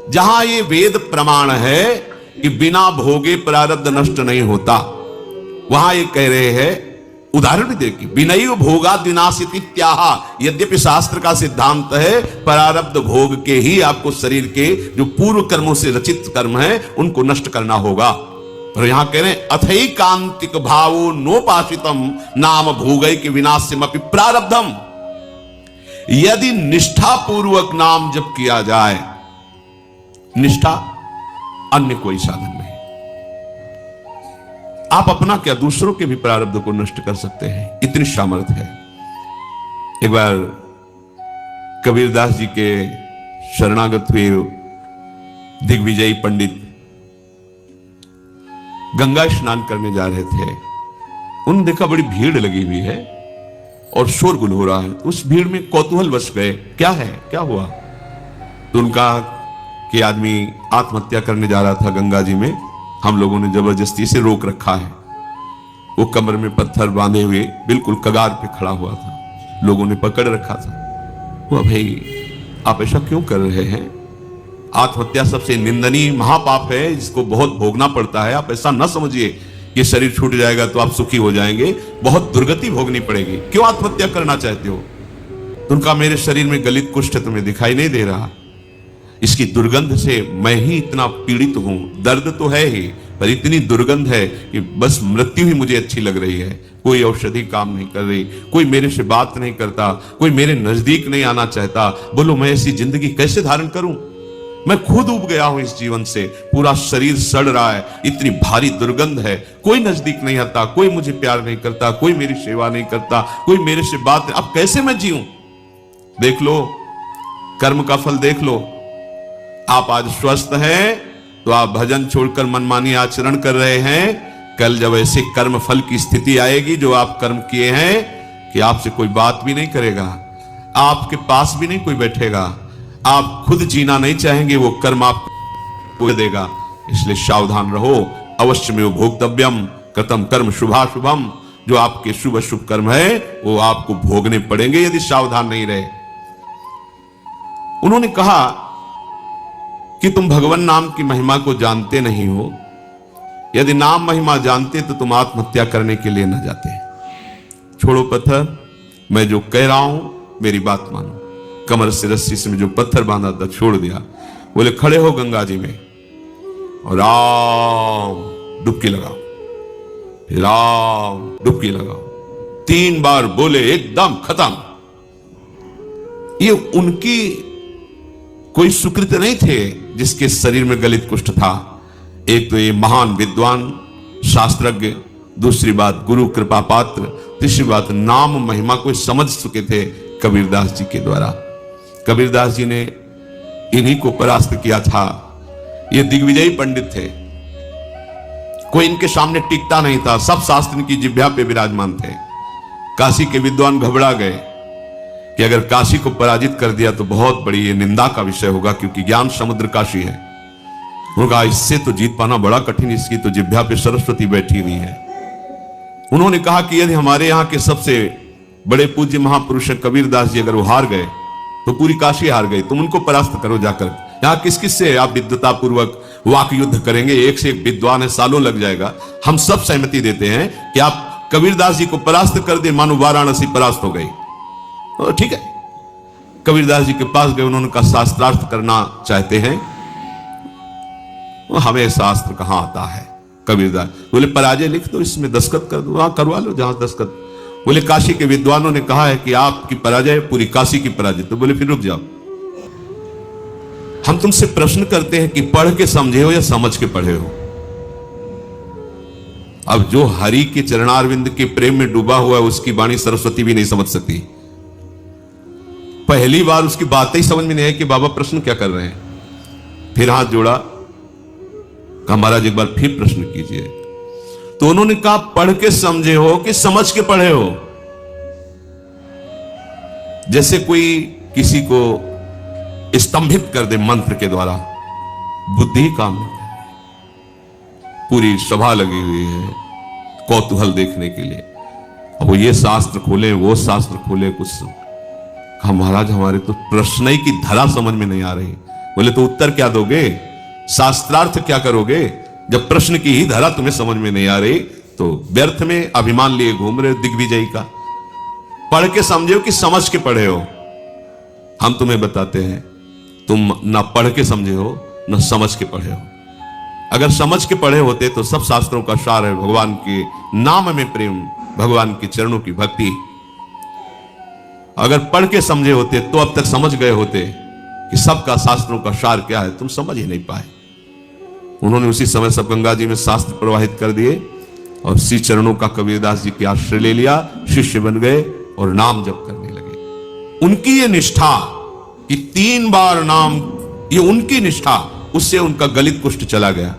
जहां ये वेद प्रमाण है कि बिना भोगे प्रारब्ध नष्ट नहीं होता, वहां ये कह रहे हैं, उदाहरण भी देखिए, बिनैव भोगाद् विनाशिति त्याह। यद्यपि शास्त्र का सिद्धांत है प्रारब्ध भोग के ही आपको शरीर के जो पूर्व कर्मों से रचित कर्म है उनको नष्ट करना होगा। और यहां कह रहे हैं अथैकांतिक भावो नोपासितम नाम भोगैक विनाश्यमपि प्रारब्धम। यदि निष्ठा पूर्वक नाम जप किया जाए, निष्ठा, अन्य कोई साधन नहीं, आप अपना क्या दूसरों के भी प्रारब्ध को नष्ट कर सकते हैं, इतनी सामर्थ्य है। एक बार कबीरदास जी के शरणागत हुए दिग्विजयी पंडित गंगा स्नान करने जा रहे थे। उन्होंने देखा बड़ी भीड़ लगी हुई है और शोरगुल हो रहा है, तो उस भीड़ में कौतूहल वश गए, क्या है, क्या हुआ? तो उनका कि आदमी आत्महत्या करने जा रहा था गंगा जी में, हम लोगों ने जबरदस्ती से रोक रखा है। वो कमर में पत्थर बांधे हुए बिल्कुल कगार पे खड़ा हुआ था, लोगों ने पकड़ रखा था। वो भाई आप ऐसा क्यों कर रहे हैं? आत्महत्या सबसे निंदनीय महापाप है, जिसको बहुत भोगना पड़ता है। आप ऐसा ना समझिए कि शरीर छूट जाएगा तो आप सुखी हो जाएंगे, बहुत दुर्गति भोगनी पड़ेगी, क्यों आत्महत्या करना चाहते हो? तो उनका मेरे शरीर में गलित कुष्ठ तुम्हें दिखाई नहीं दे रहा, इसकी दुर्गंध से मैं ही इतना पीड़ित हूं। दर्द तो है ही, पर इतनी दुर्गंध है कि बस मृत्यु ही मुझे अच्छी लग रही है। कोई औषधि काम नहीं कर रही, कोई मेरे से बात नहीं करता, कोई मेरे नजदीक नहीं आना चाहता। बोलो मैं ऐसी जिंदगी कैसे धारण करूं? मैं खुद उब गया हूं इस जीवन से, पूरा शरीर सड़ रहा है, इतनी भारी दुर्गंध है, कोई नजदीक नहीं आता, कोई मुझे प्यार नहीं करता, कोई मेरी सेवा नहीं करता, कोई मेरे से बात नहीं। अब कैसे मैं जीऊं? देख लो कर्म का फल, देख लो। आप आज स्वस्थ हैं तो आप भजन छोड़कर मनमानी आचरण कर रहे हैं। कल जब ऐसे कर्म फल की स्थिति आएगी जो आप कर्म किए हैं कि आपसे कोई बात भी नहीं करेगा, आपके पास भी नहीं कोई बैठेगा, आप खुद जीना नहीं चाहेंगे, वो कर्म आपको देगा। इसलिए सावधान रहो। अवश्य में भोक्तव्यम कथम कर्म शुभाशुभम। जो आपके शुभ अशुभ कर्म है वो आपको भोगने पड़ेंगे यदि सावधान नहीं रहे। उन्होंने कहा कि तुम भगवान नाम की महिमा को जानते नहीं हो। यदि नाम महिमा जानते तो तुम आत्महत्या करने के लिए न जाते। छोड़ो पत्थर, मैं जो कह रहा हूं मेरी बात मानो। कमर से रस्सी से जो पत्थर बांधा था छोड़ दिया। बोले खड़े हो गंगा जी में और राम डुबकी लगाओ, राम डुबकी लगाओ। 3 बार बोले, एकदम खत्म। ये उनकी कोई सुकृत नहीं थे जिसके शरीर में गलित कुष्ठ था। एक तो ये महान विद्वान शास्त्रज्ञ, दूसरी बात गुरु कृपा पात्र, तीसरी बात नाम महिमा को समझ चुके थे कबीरदास जी के द्वारा। कबीरदास जी ने इन्हीं को परास्त किया था। ये दिग्विजयी पंडित थे, कोई इनके सामने टिकता नहीं था, सब शास्त्र इनकी जिह्वा पे विराजमान थे। काशी के विद्वान घबरा गए कि अगर काशी को पराजित कर दिया तो बहुत बड़ी ये निंदा का विषय होगा, क्योंकि ज्ञान समुद्र काशी है। उनका इससे तो जीत पाना बड़ा कठिन, इसकी तो जिह्वा पे सरस्वती बैठी हुई है। उन्होंने कहा कि यदि हमारे यहाँ के सबसे बड़े पूज्य महापुरुष कबीरदास जी अगर वो हार गए तो पूरी काशी हार गई। तुम उनको परास्त करो जाकर। यहाँ किस किस से आप विद्वता पूर्वक वाक युद्ध करेंगे? एक से एक विद्वान है, सालों लग जाएगा। हम सब सहमति देते हैं कि आप कबीरदास जी को परास्त कर दे, मानो वाराणसी परास्त हो गई। ठीक है, कबीरदास जी के पास गए। उन्होंने कहा शास्त्रार्थ करना चाहते हैं? हमें शास्त्र कहां आता है। कबीरदास बोले पराजय लिख दो, इसमें दस्तखत कर दो। वहां करवा लो जहां दस्तखत। बोले काशी के विद्वानों ने कहा है कि आपकी पराजय पूरी काशी की पराजय। तो बोले फिर रुक जाओ, हम तुमसे प्रश्न करते हैं कि पढ़ के समझे हो या समझ के पढ़े हो? अब जो हरि के चरणारविंद के प्रेम में डूबा हुआ है उसकी वाणी सरस्वती भी नहीं समझ सकती। पहली बार उसकी बात ही समझ में नहीं आई कि बाबा प्रश्न क्या कर रहे हैं। फिर हाथ जोड़ा, कहा महाराज एक बार फिर प्रश्न कीजिए। तो उन्होंने कहा पढ़ के समझे हो कि समझ के पढ़े हो? जैसे कोई किसी को स्तंभित कर दे मंत्र के द्वारा, बुद्धि काम नहीं करे। पूरी सभा लगी हुई है कौतूहल देखने के लिए। अब वो ये शास्त्र खोले, वो शास्त्र खोले, कुछ कहा महाराज हमारे तो प्रश्न ही की धरा समझ में नहीं आ रही। बोले तो उत्तर क्या दोगे, शास्त्रार्थ क्या करोगे? जब प्रश्न की ही धारा तुम्हें समझ में नहीं आ रही तो व्यर्थ में अभिमान लिए घूम रहे हो दिग्विजयी का। पढ़ के समझे हो कि समझ के पढ़े हो? हम तुम्हें बताते हैं, तुम ना पढ़ के समझे हो ना समझ के पढ़े हो। अगर समझ के पढ़े होते तो सब शास्त्रों का सार है भगवान के नाम में प्रेम, भगवान के चरणों की भक्ति। अगर पढ़ के समझे होते तो अब तक समझ गए होते कि सबका शास्त्रों का सार क्या है। तुम समझ ही नहीं पाए। उन्होंने उसी समय सब गंगा जी में शास्त्र प्रवाहित कर दिए और श्री चरणों का कबीरदास जी के आश्रय ले लिया, शिष्य बन गए और नाम जप करने लगे। उनकी ये निष्ठा कि 3 बार नाम, ये उनकी निष्ठा, उससे उनका गलित कुष्ठ चला गया।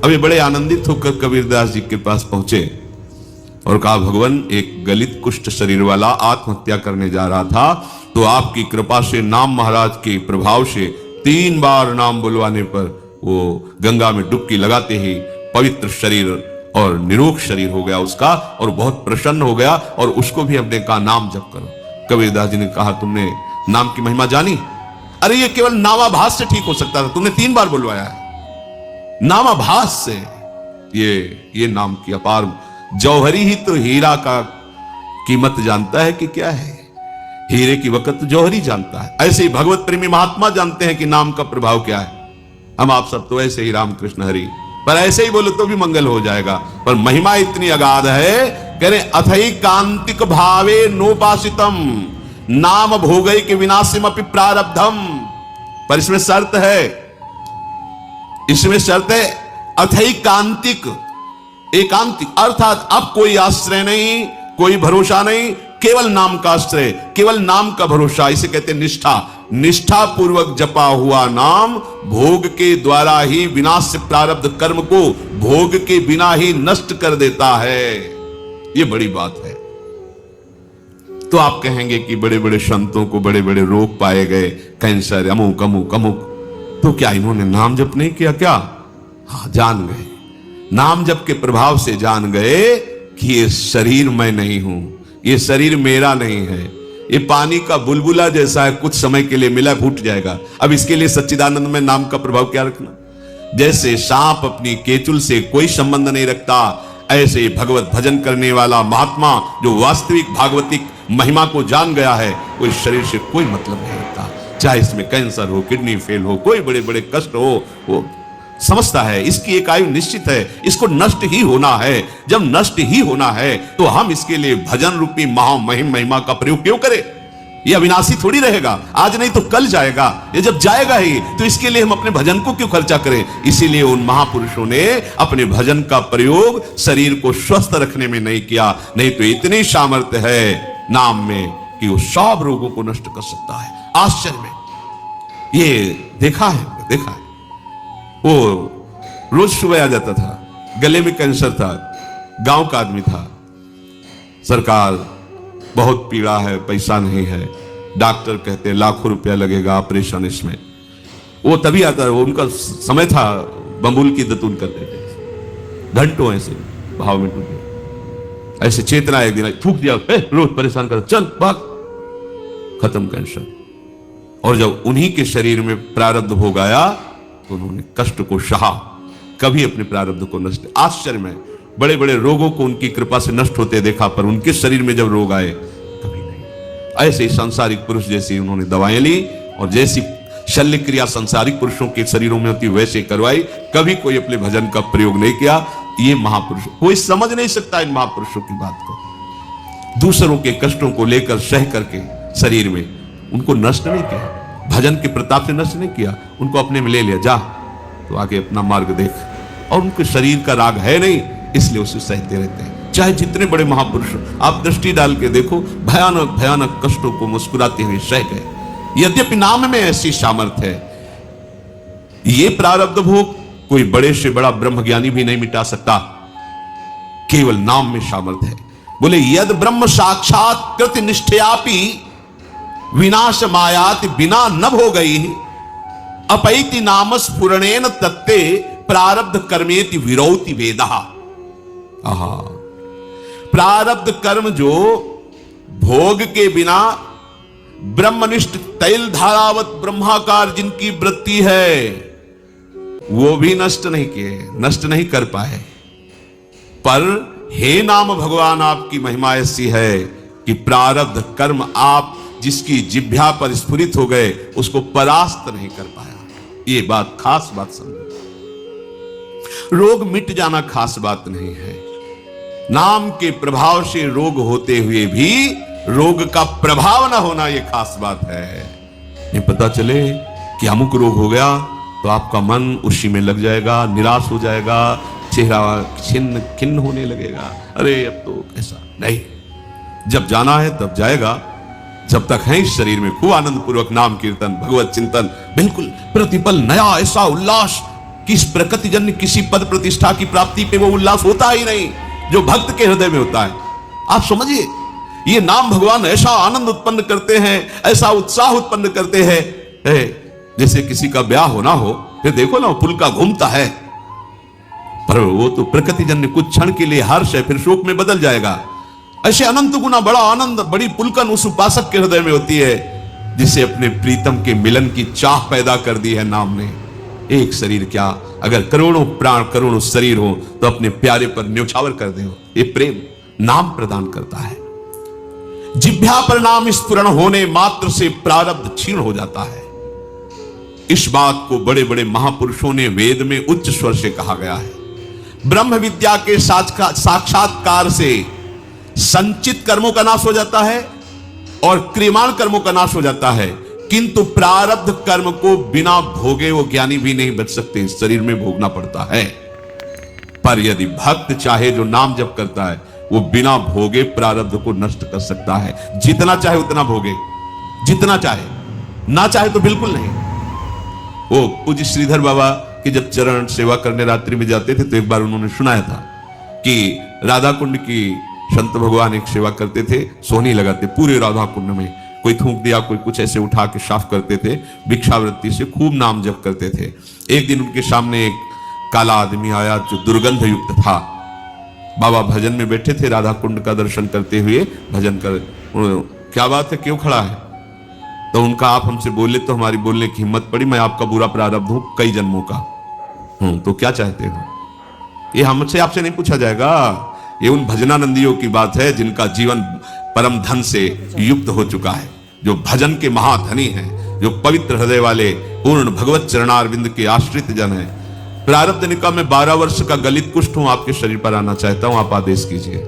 अभी बड़े आनंदित होकर कबीरदास जी के पास पहुंचे और कहा, भगवान एक गलित कुष्ठ शरीर वाला आत्महत्या करने जा रहा था, तो आपकी कृपा से नाम महाराज के प्रभाव से 3 बार नाम बुलवाने पर वो गंगा में डुबकी लगाते ही पवित्र शरीर और निरोग शरीर हो गया उसका, और बहुत प्रसन्न हो गया। और उसको भी हमने कहा नाम जप करो। कबीरदास जी ने कहा, तुमने नाम की महिमा जानी? अरे ये केवल नामाभास से ठीक हो सकता था, तुमने 3 बार बुलवाया है। नामाभास से ये नाम की अपार, जौहरी ही तो हीरा का कीमत जानता है कि क्या है, हीरे की वक़्त तो जौहरी जानता है। ऐसे ही भगवत प्रेमी महात्मा जानते हैं कि नाम का प्रभाव क्या है। हम आप सब तो ऐसे ही रामकृष्ण हरि, पर ऐसे ही बोलो तो भी मंगल हो जाएगा, पर महिमा इतनी अगाध है। कह रहे अथई कांतिक भावे नोपासितम नाम भोगई के विनाशिम अपि प्रारब्धम। पर इसमें शर्त है, इसमें शर्त है अथई कांतिक, एकांतिक, अर्थात अब कोई आश्रय नहीं, कोई भरोसा नहीं, केवल नाम का आश्रय, केवल नाम का भरोसा। इसे कहते हैं निष्ठा। निष्ठा पूर्वक जपा हुआ नाम भोग के द्वारा ही विनाश से प्रारब्ध कर्म को भोग के बिना ही नष्ट कर देता है। यह बड़ी बात है। तो आप कहेंगे कि बड़े बड़े संतों को बड़े बड़े रोग पाए गए, कैंसर, अमुक अमुक अमुक, तो क्या इन्होंने नाम जप नहीं किया क्या? हाँ, जान गए, नाम जप के प्रभाव से जान गए कि ये शरीर मैं नहीं हूं, ये शरीर मेरा नहीं है, ये पानी का बुलबुला जैसा है, कुछ समय के लिए मिला फूट जाएगा। अब इसके लिए सच्चिदानंद में नाम का प्रभाव क्या रखना? जैसे सांप अपनी केचुल से कोई संबंध नहीं रखता, ऐसे ही भगवत भजन करने वाला महात्मा जो वास्तविक भागवतिक महिमा को जान गया है, वो इस शरीर से कोई मतलब नहीं रखता। चाहे इसमें कैंसर हो, किडनी फेल हो, कोई बड़े बड़े कष्ट हो, वो समझता है इसकी एक आयु निश्चित है, इसको नष्ट ही होना है। जब नष्ट ही होना है तो हम इसके लिए भजन रूपी महामहिम महिमा का प्रयोग क्यों करें? ये अविनाशी थोड़ी रहेगा, आज नहीं तो कल जाएगा। ये जब जाएगा ही तो इसके लिए हम अपने भजन को क्यों खर्चा करें? इसीलिए उन महापुरुषों ने अपने भजन का प्रयोग शरीर को स्वस्थ रखने में नहीं किया। नहीं तो इतनी सामर्थ्य है नाम में कि वो सब रोगों को नष्ट कर सकता है। आश्चर्य में ये देखा है। वो रोज सुबह आ जाता था, गले में कैंसर था, गांव का आदमी था, सरकार बहुत पीड़ा है, पैसा नहीं है, डॉक्टर कहते लाखों रुपया लगेगा ऑपरेशन इसमें। वो तभी आता, वो उनका समय था, बम्बुल की दतून करते थे, घंटों ऐसे भाव में टूटे। ऐसे चेतना एक दिन फूक दिया, रोज परेशान कर, चल भाग, खत्म कैंसर। और जब उन्हीं के शरीर में प्रारब्ध भोग आया तो उन्होंने कष्ट को सहा, कभी अपने प्रारब्ध को नष्ट। आश्चर्य में बड़े बड़े रोगों को उनकी कृपा से नष्ट होते देखा, पर उनके शरीर में जब रोग आए कभी नहीं। ऐसे ही सांसारिक पुरुष जैसी उन्होंने दवाएं ली और जैसी शल्य क्रिया सांसारिक पुरुषों के शरीरों में होती वैसे करवाई, कभी कोई अपने भजन का प्रयोग नहीं किया। ये महापुरुष, कोई समझ नहीं सकता इन महापुरुषों की बात को। दूसरों के कष्टों को लेकर सह करके शरीर में उनको नष्ट नहीं किया, भजन के प्रताप से नष्ट नहीं किया, उनको अपने में ले लिया, जा तो आगे अपना मार्ग देख। और उनके शरीर का राग है नहीं, इसलिए उसे सहते रहते हैं। चाहे जितने बड़े महापुरुष आप दृष्टि डाल के देखो, भयानक भयानक कष्टों को मुस्कुराते हुए सह गए। यद्यपि नाम में ऐसी सामर्थ्य है, ये प्रारब्ध भोग कोई बड़े से बड़ा ब्रह्मज्ञानी भी नहीं मिटा सकता, केवल नाम में सामर्थ्य है। बोले यद ब्रह्म साक्षात कृत निष्ठयापि विनाश मायाति बिना न हो गई अपैति नाम स्फुरणेन तत्ते प्रारब्ध कर्मेति विरौति वेदः। प्रारब्ध कर्म जो भोग के बिना ब्रह्मनिष्ठ तैल धारावत ब्रह्माकार जिनकी वृत्ति है, वो भी नष्ट नहीं किए, नष्ट नहीं कर पाए। पर हे नाम भगवान, आपकी महिमा ऐसी है कि प्रारब्ध कर्म आप जिसकी जिह्वा पर स्फुरित हो गए, उसको परास्त नहीं कर पाया। ये बात खास बात समझो। रोग मिट जाना खास बात नहीं है, नाम के प्रभाव से रोग होते हुए भी रोग का प्रभाव ना होना, यह खास बात है। ये पता चले कि अमुक रोग हो गया तो आपका मन उसी में लग जाएगा, निराश हो जाएगा, चेहरा छिन्न खिन्न होने लगेगा, अरे अब तो ऐसा नहीं। जब जाना है तब जाएगा, जब तक है इस शरीर में खूब आनंद पूर्वक नाम कीर्तन भगवत चिंतन, बिल्कुल प्रतिपल नया ऐसा उल्लास कि इस प्रकृति जन्य किसी पद प्रतिष्ठा की प्राप्ति पे वो उल्लास होता ही नहीं जो भक्त के हृदय में होता है। आप समझिए, ये नाम भगवान ऐसा आनंद उत्पन्न करते हैं, ऐसा उत्साह उत्पन्न करते हैं, जैसे किसी का ब्याह होना हो, फिर देखो ना पुल का घूमता है, पर वो तो प्रकृति जन्य कुछ क्षण के लिए हर्ष है, फिर शोक में बदल जाएगा। ऐसे अनंत गुना बड़ा आनंद, बड़ी पुलकन उस उपासक के हृदय में होती है जिसे अपने प्रीतम के मिलन की चाह पैदा कर दी है नाम ने। एक शरीर क्या, अगर करोड़ों प्राण करोड़ों शरीर हो तो अपने प्यारे पर न्योछावर कर दे। ये प्रेम नाम प्रदान करता है। जिह्वा पर नाम स्फुरण होने मात्र से प्रारब्ध क्षीण हो जाता है। इस बात को बड़े बड़े महापुरुषों ने वेद में उच्च स्वर से कहा गया है। ब्रह्म विद्या के साक्षात्कार से संचित कर्मों का नाश हो जाता है और क्रियमाण कर्मों का नाश हो जाता है, किंतु प्रारब्ध कर्म को बिना भोगे वो ज्ञानी भी नहीं बच सकते, शरीर में भोगना पड़ता है। पर यदि भक्त चाहे, जो नाम जप करता है, वो बिना भोगे प्रारब्ध को नष्ट कर सकता है। जितना चाहे उतना भोगे, जितना चाहे, ना चाहे तो बिल्कुल नहीं। वो पूज्य श्रीधर बाबा की जब चरण सेवा करने रात्रि में जाते थे तो एक बार उन्होंने सुनाया था कि राधा कुंड की संत भगवान एक सेवा करते थे, सोहनी लगाते पूरे राधा कुंड में, कोई थूक दिया, कोई कुछ ऐसे उठा के साफ करते थे, भिक्षावृत्ति से खूब नाम जप करते थे। एक दिन उनके सामने एक काला आदमी आया जो दुर्गंध युक्त था। बाबा भजन में बैठे थे, राधा कुंड का दर्शन करते हुए भजन कर, क्या बात है, क्यों खड़ा है? तो उनका आप हमसे बोले तो हमारी बोलने की हिम्मत पड़ी, मैं आपका बुरा प्रारब्ध हूं कई जन्मों का। तो क्या चाहते हो? ये हमसे आपसे नहीं पूछा जाएगा, ये उन भजनानंदियों की बात है जिनका जीवन परम धन से युक्त हो चुका है, जो भजन के महाधनी हैं, जो पवित्र हृदय वाले पूर्ण भगवत चरणारविंद के आश्रित जन हैं। प्रारब्ध निका में 12 वर्ष का गलित कुष्ठ हूं, आपके शरीर पर आना चाहता हूं, आप आदेश कीजिए।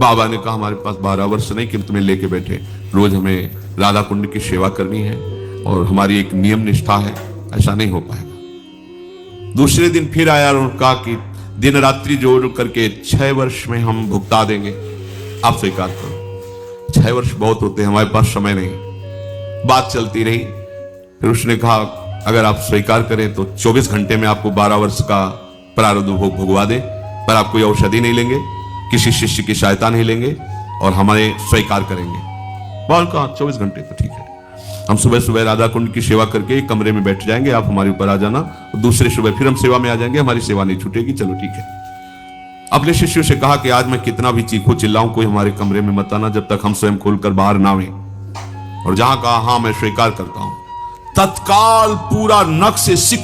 बाबा ने कहा हमारे पास 12 वर्ष नहीं कि तुम्हें लेके बैठे, रोज हमें राधा कुंड की सेवा करनी है और हमारी एक नियम निष्ठा है, ऐसा नहीं हो पाएगा। दूसरे दिन फिर आया और कहा कि दिन रात्रि जोड़ करके 6 वर्ष में हम भुगता देंगे, आप स्वीकार करो। 6 वर्ष बहुत होते हैं, हमारे पास समय नहीं। बात चलती रही, फिर उसने कहा अगर आप स्वीकार करें तो 24 घंटे में आपको 12 वर्ष का प्रारब्ध भोग भुगवा दे, पर आप कोई औषधि नहीं लेंगे, किसी शिष्य की सहायता नहीं लेंगे और हमारे स्वीकार करेंगे। बोल कहा 24 घंटे तो ठीक है, हम सुबह सुबह राधा कुंड की सेवा करके कमरे में बैठ जाएंगे, आप हमारे ऊपर आ जाना, दूसरे सुबह फिर हम सेवा में आ जाएंगे, हमारी सेवा नहीं छूटेगी। चलो ठीक है। अपने शिष्यों से कहा कि आज मैं कितना भी चीखूं चिल्लाऊं, कोई हमारे कमरे में मत आना जब तक हम स्वयं खोलकर बाहर ना आए। और जहां कहा हाँ मैं स्वीकार करता हूं, तत्काल पूरा नख से सिक